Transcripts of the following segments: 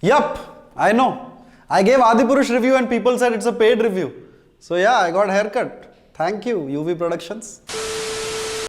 Yup, I know. I gave Adipurush review and people said it's a paid review. So yeah, I got a haircut. Thank you, UV Productions.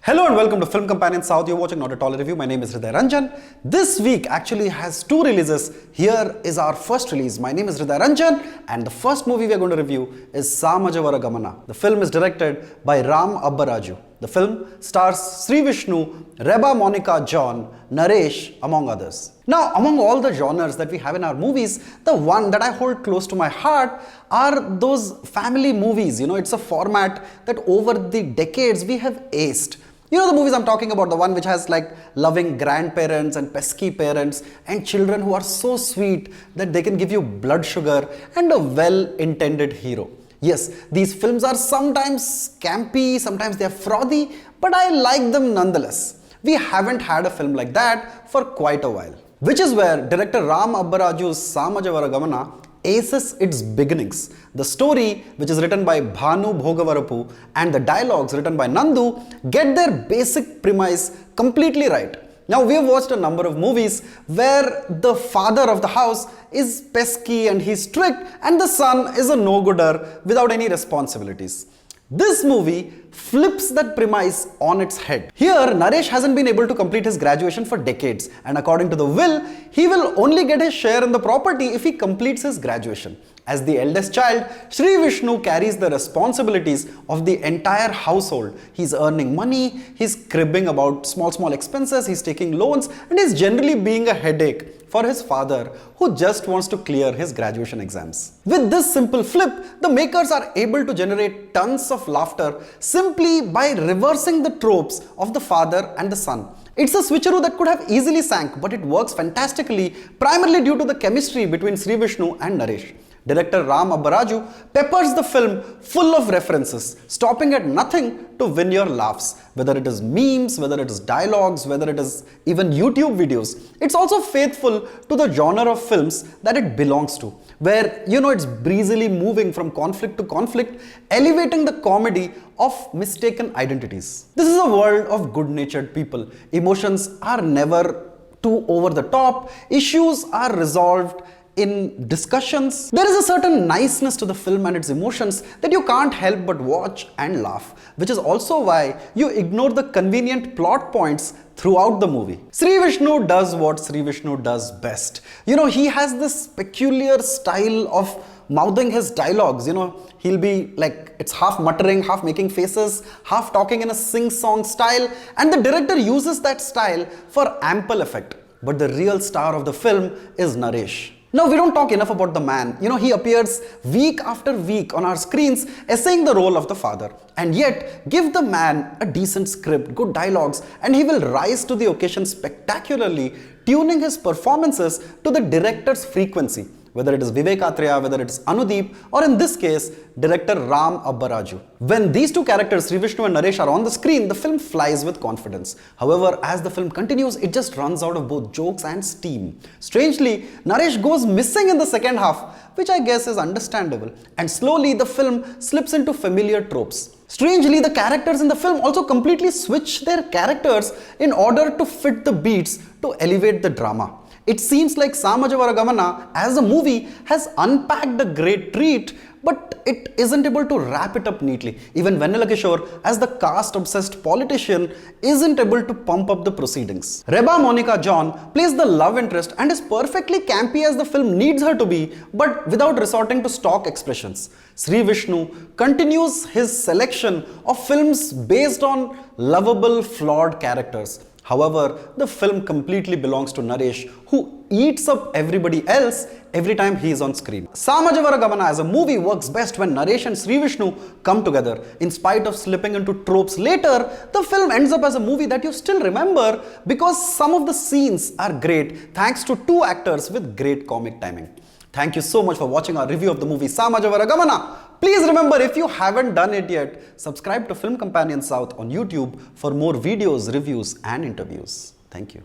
Hello and welcome to Film Companion South. You're watching NotATollyReview. My name is HridayRanjan. This week actually has two releases. Here is our first release. My name is HridayRanjan and the first movie we are going to review is Samajavaragamana. The film is directed by Abbaraju. The film stars Sree Vishnu, Reba, Monica, John, Naresh, among others. Now, among all the genres that we have in our movies, the one that I hold close to my heart are those family movies. You know, it's a format that over the decades we have aced. You know the movies I'm talking about, the one which has like loving grandparents and pesky parents and children who are so sweet that they can give you blood sugar and a well-intended hero. Yes, these films are sometimes campy, sometimes they are frothy, but I like them nonetheless. We haven't had a film like that for quite a while. Which is where director Abbaraju's Samajavaragamana aces its beginnings. The story, which is written by Bhanu Bhogavarapu, and the dialogues written by Nandu get their basic premise completely right. Now, we have watched a number of movies where the father of the house is pesky and he's strict and the son is a no-gooder without any responsibilities. This movie flips that premise on its head. Here, Naresh hasn't been able to complete his graduation for decades, and according to the will, he will only get his share in the property if he completes his graduation. As the eldest child, Sree Vishnu carries the responsibilities of the entire household. He's earning money, he's cribbing about small expenses, he's taking loans, and he's generally being a headache for his father, who just wants to clear his graduation exams. With this simple flip, the makers are able to generate tons of laughter simply by reversing the tropes of the father and the son. It's a switcheroo that could have easily sank, but it works fantastically, primarily due to the chemistry between Sree Vishnu and Naresh. Director Abbaraju peppers the film full of references, stopping at nothing to win your laughs. Whether it is memes, whether it is dialogues, whether it is even YouTube videos. It's also faithful to the genre of films that it belongs to, where, you know, it's breezily moving from conflict to conflict, elevating the comedy of mistaken identities. This is a world of good-natured people. Emotions are never too over the top. Issues are resolved in discussions. There is a certain niceness to the film and its emotions that you can't help but watch and laugh, which is also why you ignore the convenient plot points throughout the movie. Sree Vishnu does what Sree Vishnu does best. You know, he has this peculiar style of mouthing his dialogues. You know, he'll be like, it's half muttering, half making faces, half talking in a sing-song style, and the director uses that style for ample effect. But the real star of the film is Naresh. Now, we don't talk enough about the man. You know, he appears week after week on our screens essaying the role of the father. And yet, give the man a decent script, good dialogues, and he will rise to the occasion spectacularly, tuning his performances to the director's frequency. Whether it is Vivek Athreya, whether it is Anudeep, or in this case, director Abbaraju. When these two characters, Sree Vishnu and Naresh, are on the screen, the film flies with confidence. However, as the film continues, it just runs out of both jokes and steam. Strangely, Naresh goes missing in the second half, which I guess is understandable. And slowly, the film slips into familiar tropes. Strangely, the characters in the film also completely switch their characters in order to fit the beats to elevate the drama. It seems like Samajavaragamana as a movie has unpacked a great treat, but it isn't able to wrap it up neatly. Even Vennela Kishore as the caste-obsessed politician isn't able to pump up the proceedings. Reba Monica John plays the love interest and is perfectly campy as the film needs her to be, but without resorting to stock expressions. Sree Vishnu continues his selection of films based on lovable, flawed characters. However, the film completely belongs to Naresh, who eats up everybody else every time he is on screen. Samajavaragamana as a movie works best when Naresh and Sree Vishnu come together. In spite of slipping into tropes later, the film ends up as a movie that you still remember because some of the scenes are great thanks to two actors with great comic timing. Thank you so much for watching our review of the movie Samajavaragamana. Please remember, if you haven't done it yet, subscribe to Film Companion South on YouTube for more videos, reviews and interviews. Thank you.